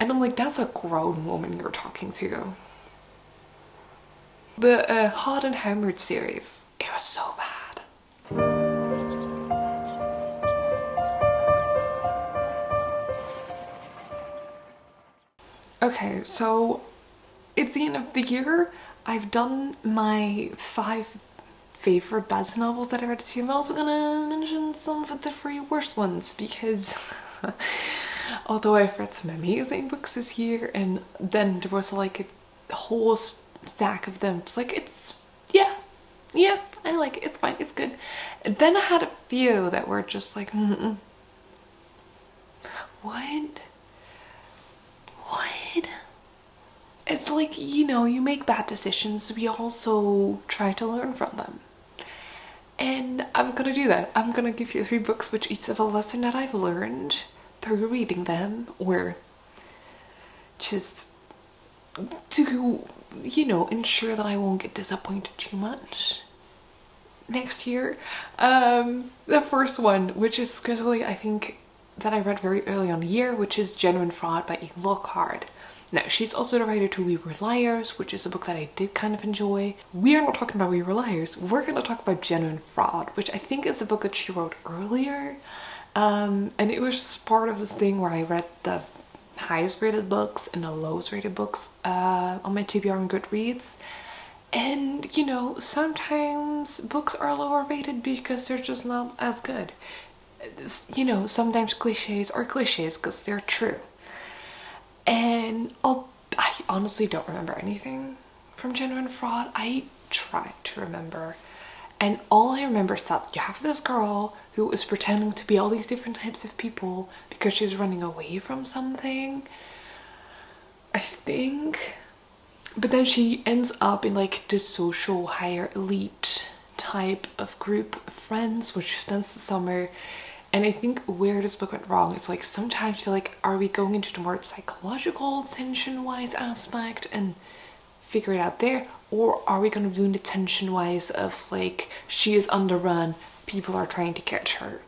And I'm like, that's a grown woman you're talking to. The Hot and Hammered series, it was so bad. Okay, so it's the end of the year. I've done my 5 favorite best novels that I read this year. I'm also gonna mention some of the 3 worst ones because although I've read some amazing books this year, and then there was like a whole stack of them. It's like, it's, yeah, I like it, it's fine, it's good. And then I had a few that were just like, what? It's like, you know, you make bad decisions, we also try to learn from them. And I'm gonna do that. I'm gonna give you 3 books which each have a lesson that I've learned through reading them, or just to, you know, ensure that I won't get disappointed too much next year. The first one, which is specifically, I think, that I read very early on the year, which is Genuine Fraud by Lockhart. Now, she's also the writer to We Were Liars, which is a book that I did kind of enjoy. We are not talking about We Were Liars. We're going to talk about Genuine Fraud, which I think is a book that she wrote earlier. And it was just part of this thing where I read the highest rated books and the lowest rated books on my TBR and Goodreads. And, you know, sometimes books are lower rated because they're just not as good. You know, sometimes cliches are cliches because they're true. And I honestly don't remember anything from Genuine Fraud. I tried to remember. And all I remember is that you have this girl who is pretending to be all these different types of people because she's running away from something, I think. But then she ends up in like the social higher elite type of group of friends where she spends the summer. And I think where this book went wrong is like, sometimes you're like, are we going into the more psychological tension-wise aspect and figure it out there? Or are we going to do the tension-wise of like, she is on the run, people are trying to catch her?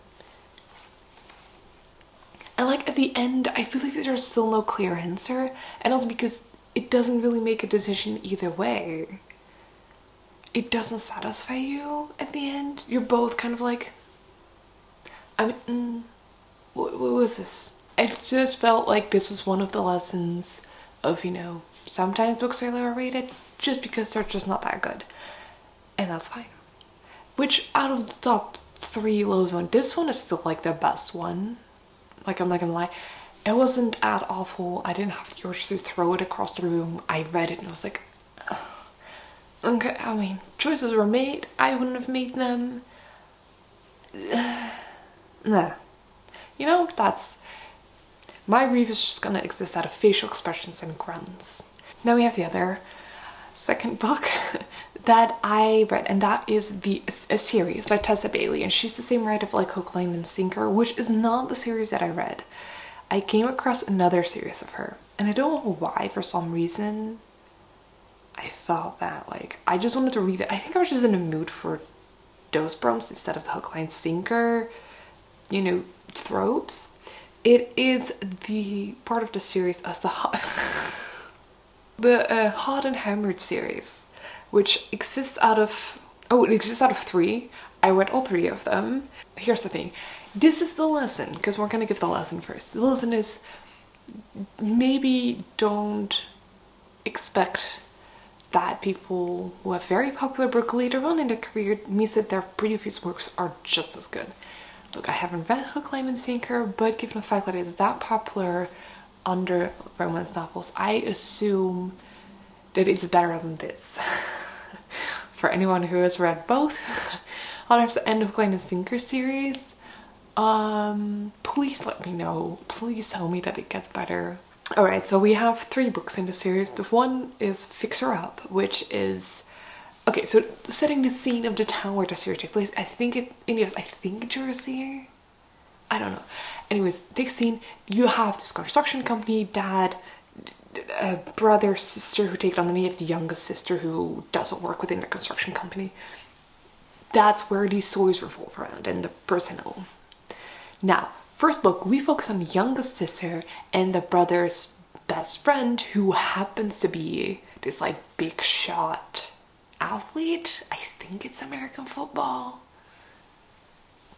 And like at the end, I feel like there's still no clear answer. And also because it doesn't really make a decision either way. It doesn't satisfy you at the end. You're both kind of like, I mean, what was this? I just felt like this was one of the lessons of, you know, sometimes books are lower rated just because they're just not that good. And that's fine. Which, out of the top 3 lowest ones, this one is still like the best one. Like, I'm not gonna lie. It wasn't that awful. I didn't have the urge to throw it across the room. I read it and I was like, ugh. Okay, I mean, choices were made. I wouldn't have made them. Nah. You know, that's... my brief is just gonna exist out of facial expressions and grunts. Now we have the other second book that I read, and that is a series by Tessa Bailey, and she's the same writer of like Hook, Line and Sinker, which is not the series that I read. I came across another series of her, and I don't know why, for some reason I thought that like I just wanted to read it. I think I was just in a mood for those prompts instead of the Hook, Line, Sinker, you know, tropes. It is the part of the series as the Hot and Hammered series, which exists out of, it exists out of 3. I read all 3 of them. Here's the thing. This is the lesson, because we're gonna give the lesson first. The lesson is, maybe don't expect that people who have very popular book later on in their career means that their previous works are just as good. Look, I haven't read Hook, Line and Sinker, but given the fact that it's that popular under romance novels, I assume that it's better than this. For anyone who has read both, Hook, Line and Sinker series, please let me know. Please tell me that it gets better. Alright, so we have 3 books in the series. The one is Fixer Up, which is... okay, so setting the scene of the town where the series takes place, I think Jersey? I don't know. Anyways, take scene, you have this construction company, dad, brother, sister who take on the name of the youngest sister who doesn't work within the construction company. That's where these stories revolve around, and the personnel. Now, first book, we focus on the youngest sister and the brother's best friend who happens to be this like big shot athlete. I think it's American football,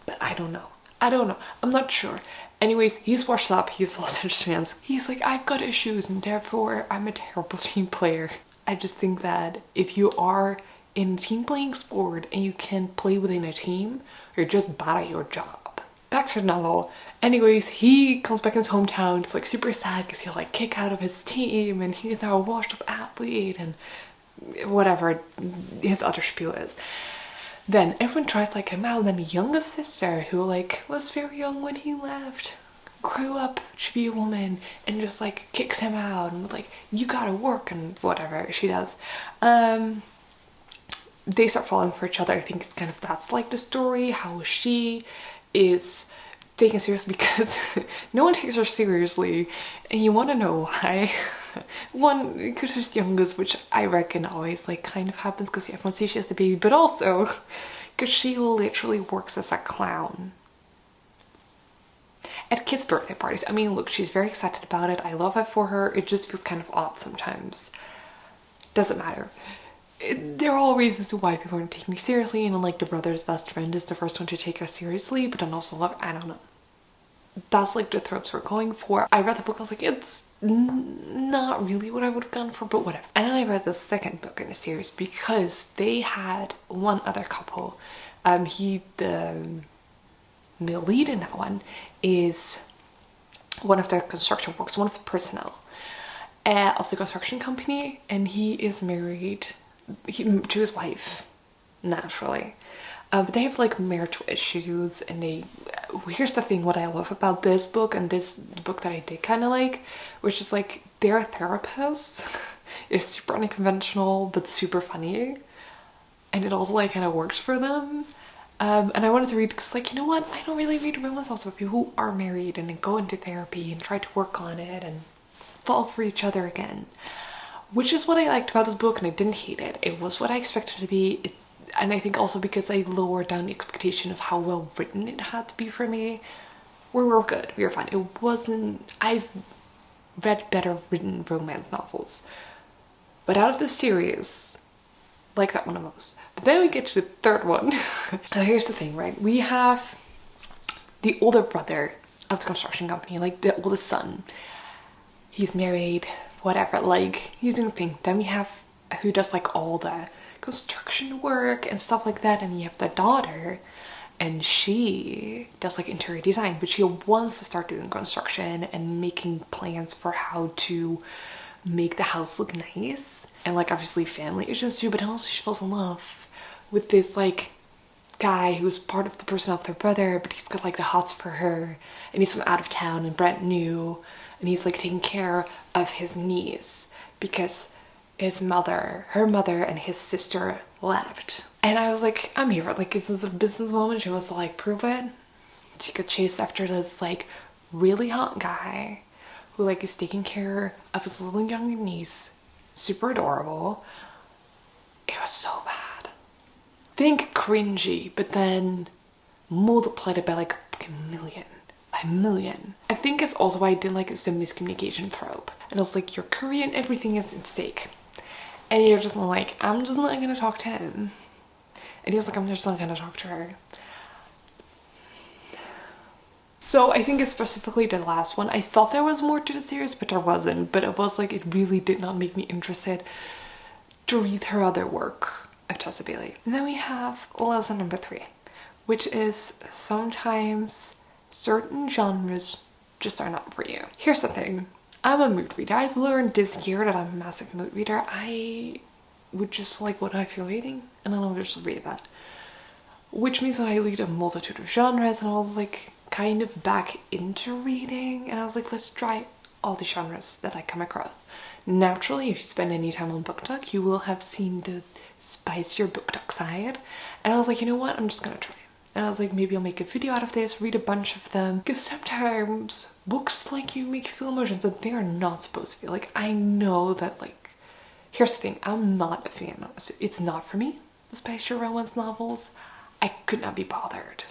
but I don't know. I'm not sure. Anyways, he's washed up. He's lost his chance. He's like, I've got issues and therefore I'm a terrible team player. I just think that if you are in a team playing sport and you can play within a team, you're just bad at your job. Back to the novel. Anyways, he comes back in his hometown. It's like super sad because he'll like kick out of his team and he's now a washed up athlete and whatever his other spiel is. Then everyone tries to like him out. Then the youngest sister, who like was very young when he left, grew up to be a woman and just like kicks him out and like, you gotta work and whatever she does. They start falling for each other. I think it's kind of, that's like the story, how she is taken seriously because no one takes her seriously, and you want to know why. One, because she's youngest, which I reckon always like kind of happens because everyone sees she has the baby, but also because she literally works as a clown at kids' birthday parties. I mean, look, she's very excited about it. I love it for her. It just feels kind of odd sometimes. Doesn't matter. There are all reasons to why people aren't taking me seriously, and like the brother's best friend is the first one to take her seriously, but then also love, I don't know. That's like the tropes we're going for. I read the book, I was like, it's not really what I would have gone for, but whatever. And then I read the second book in the series because they had one other couple. The male lead in that one is one of the construction workers, one of the personnel of the construction company, and he is married to his wife, naturally. But they have like marital issues, and here's the thing, what I love about this book and this book that I did kind of like, which is like their therapist is super unconventional but super funny, and it also like kind of works for them. And I wanted to read because, like, you know what, I don't really read romance novels about people who are married and then go into therapy and try to work on it and fall for each other again, which is what I liked about this book, and I didn't hate it. It was what I expected it to be. And I think also because I lowered down the expectation of how well written it had to be for me, we were good, we were fine. It wasn't, I've read better written romance novels, but out of the series, like that one the most. But then we get to the third one. Now here's the thing, right? We have the older brother of the construction company, like the oldest son. He's married, whatever, like he's doing things. Then we have who does like all the construction work and stuff like that, and you have the daughter, and she does like interior design, but she wants to start doing construction and making plans for how to make the house look nice, and like obviously family issues too, but also she falls in love with this like guy who's part of the personnel of their brother, but he's got like the hots for her, and he's from out of town and brand new, and he's like taking care of his niece because her mother and his sister left. And I was like, I'm here for like, this is a business woman. She wants to like prove it. She got chased after this like really hot guy who like is taking care of his little young niece. Super adorable. It was so bad. Think cringy, but then multiplied it by like a million. By a million. I think it's also why I didn't like it's the miscommunication trope. And I was like, you're Korean, everything is at stake. And you're just like, I'm just not gonna talk to him. And he's like, I'm just not gonna talk to her. So I think specifically the last one, I thought there was more to the series, but there wasn't. But it was like, it really did not make me interested to read her other work of Tessa Bailey. And then we have lesson number 3, which is sometimes certain genres just are not for you. Here's the thing. I'm a mood reader. I've learned this year that I'm a massive mood reader. I would just like what I feel reading, and then I'll just read that. Which means that I read a multitude of genres, and I was like kind of back into reading, and I was like, let's try all the genres that I come across. Naturally, if you spend any time on BookTok, you will have seen the spicier BookTok side, and I was like, you know what, I'm just gonna try. And I was like, maybe I'll make a video out of this, read a bunch of them. Because sometimes books like you make you feel emotions that they are not supposed to be. Like, I know that like, here's the thing, I'm not a fan of it. It's not for me, the spicier romance novels. I could not be bothered.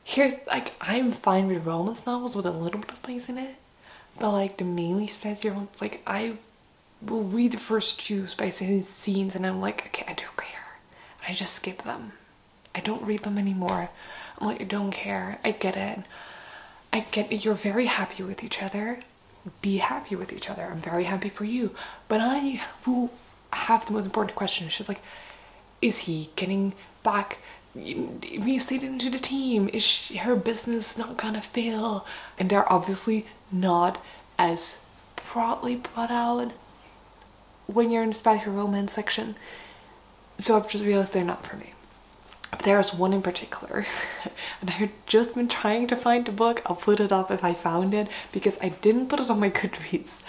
Here's like, I'm fine with romance novels with a little bit of spice in it. But like the mainly spicier ones, like I will read the first two spicy scenes and I'm like, okay, I don't care. And I just skip them. I don't read them anymore. I'm like, I don't care. I get it. I get it. You're very happy with each other. Be happy with each other. I'm very happy for you. But I will have the most important question. She's like, is he getting back reinstated into the team? Is her business not gonna fail? And they're obviously not as broadly brought out when you're in the spicy romance section. So I've just realized they're not for me. But there's one in particular, and I had just been trying to find the book. I'll put it up if I found it, because I didn't put it on my Goodreads,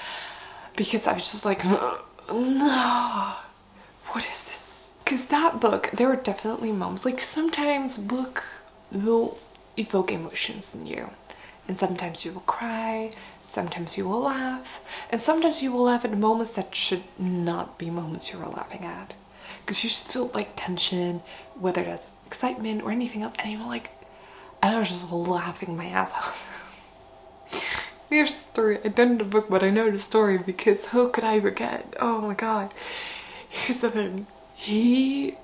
because I was just like, no, what is this? Because that book, there were definitely moments, like sometimes book will evoke emotions in you, and sometimes you will cry, sometimes you will laugh, and sometimes you will laugh at moments that should not be moments you were laughing at. Because you should feel like tension, whether that's excitement or anything else, and even like, and I was just laughing my ass off. Here's a story. I don't know the book, but I know the story because how could I forget? Oh my god. Here's the thing. The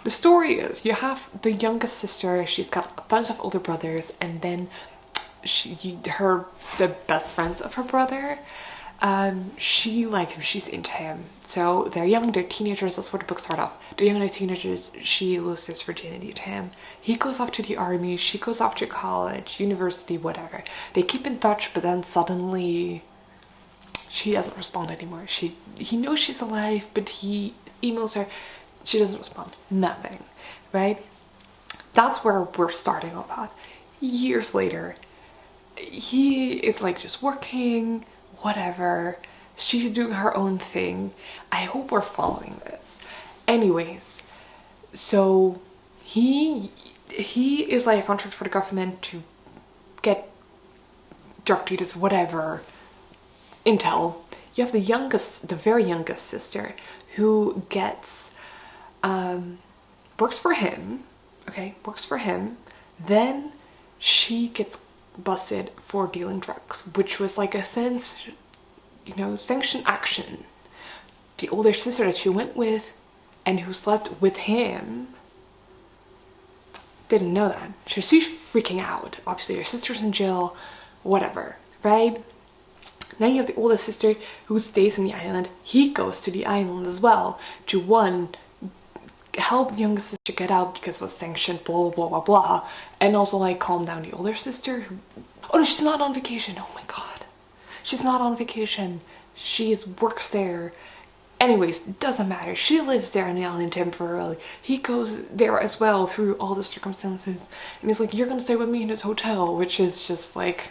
story is, you have the youngest sister, she's got a bunch of older brothers, and then the best friends of her brother, she like him, she's into him. So they're young, they're teenagers, that's where the book starts off. They're young, they're teenagers, she loses virginity to him. He goes off to the army, she goes off to college, university, whatever. They keep in touch, but then suddenly she doesn't respond anymore. He knows she's alive, but he emails her, she doesn't respond. Nothing, right? That's where we're starting all that. Years later, he is like just working, whatever. She's doing her own thing. I hope we're following this. Anyways, so he is like a contract for the government to get drug dealers, whatever, intel. You have the very youngest sister who gets, works for him, okay, works for him. Then she gets busted for dealing drugs, which was like a sense, you know, sanctioned action. The older sister that she went with and who slept with him didn't know that. So she's freaking out. Obviously her sister's in jail, whatever, right? Now you have the older sister who stays on the island. He goes to the island as well to help the younger sister get out because it was sanctioned, blah blah blah blah, and also like calm down the older sister who, oh no, she's not on vacation. Oh my god, she's not on vacation. She works there. Anyways, doesn't matter. She lives there on the island temporarily. He goes there as well through all the circumstances, and he's like, you're gonna stay with me in this hotel, which is just like,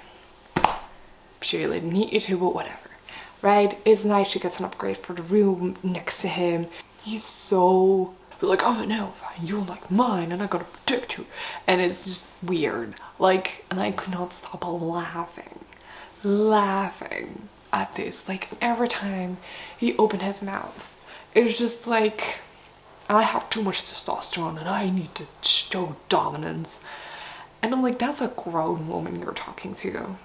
she really didn't need you to, but whatever, right? It's nice. She gets an upgrade for the room next to him. He's so like, I'm an elf and you're like mine and I gotta protect you, and it's just weird, like, and I could not stop laughing at this. Like every time he opened his mouth, it was just like, I have too much testosterone and I need to show dominance, and I'm like, that's a grown woman you're talking to.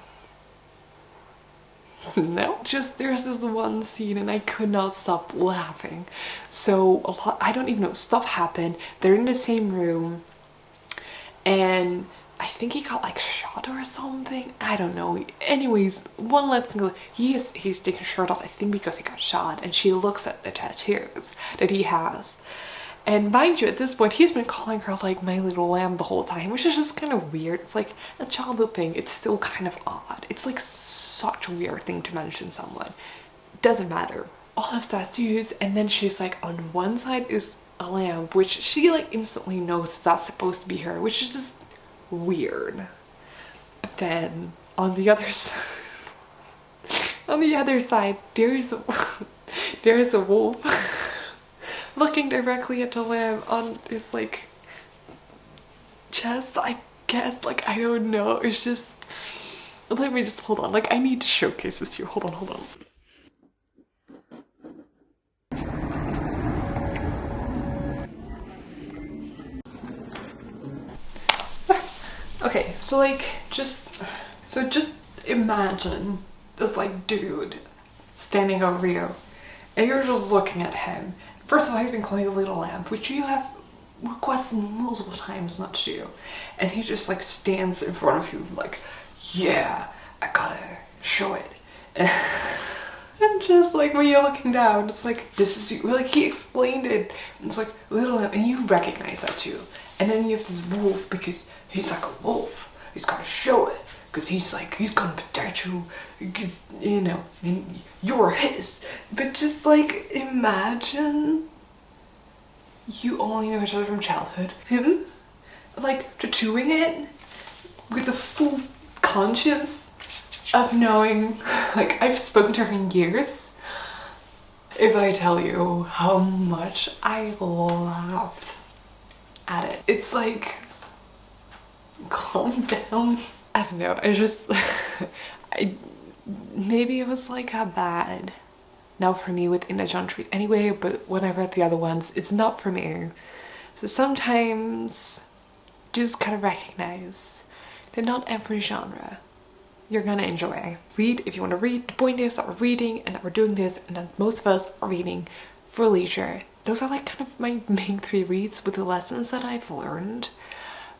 No, just there's this one scene and I could not stop laughing. So a lot, I don't even know, stuff happened. They're in the same room and I think he got like shot or something. I don't know. Anyways, one last thing, he's taking his shirt off, I think because he got shot, and she looks at the tattoos that he has. And mind you, at this point, he's been calling her like my little lamb the whole time, which is just kind of weird. It's like a childhood thing. It's still kind of odd. It's like such a weird thing to mention someone. Doesn't matter. All of tattoos, and then she's like, on one side is a lamb, which she like instantly knows that's supposed to be her, which is just weird. But then on the other side, there's a wolf. Looking directly at the lamb on his like chest, I guess, like, I don't know, it's just, let me just, hold on, like, I need to showcase this to you, hold on. Okay, so like, just imagine this like dude standing over you and you're just looking at him. First of all, he's been calling you a little lamb, which you have requested multiple times not to do. And he just like stands in front of you like, yeah, I gotta show it. And just like when you're looking down, it's like, this is you. Like he explained it. And it's like, little lamb, and you recognize that too. And then you have this wolf because he's like a wolf. He's gotta show it. Because he's like, he's gonna protect you, you know, and you're his. But just like, imagine you only know each other from childhood. Him, like, tattooing it with the full conscience of knowing, like, I've spoken to her in years. If I tell you how much I laughed at it, it's like, calm down. I don't know, I just, maybe it was like a bad now for me with Inda John Treat anyway, but when I read the other ones, it's not for me. So sometimes just kind of recognize that not every genre you're gonna enjoy. Read if you want to read. The point is that we're reading and that we're doing this and that most of us are reading for leisure. Those are like kind of my main 3 reads with the lessons that I've learned,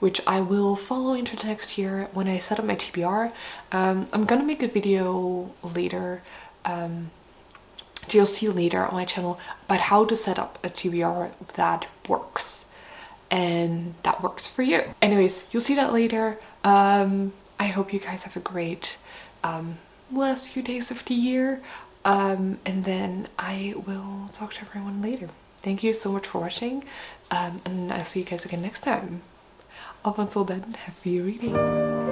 which I will follow into the next year when I set up my TBR. I'm gonna make a video later, you'll see later on my channel, about how to set up a TBR that works and that works for you. Anyways, you'll see that later. I hope you guys have a great last few days of the year, and then I will talk to everyone later. Thank you so much for watching, and I'll see you guys again next time. Up until then, happy reading!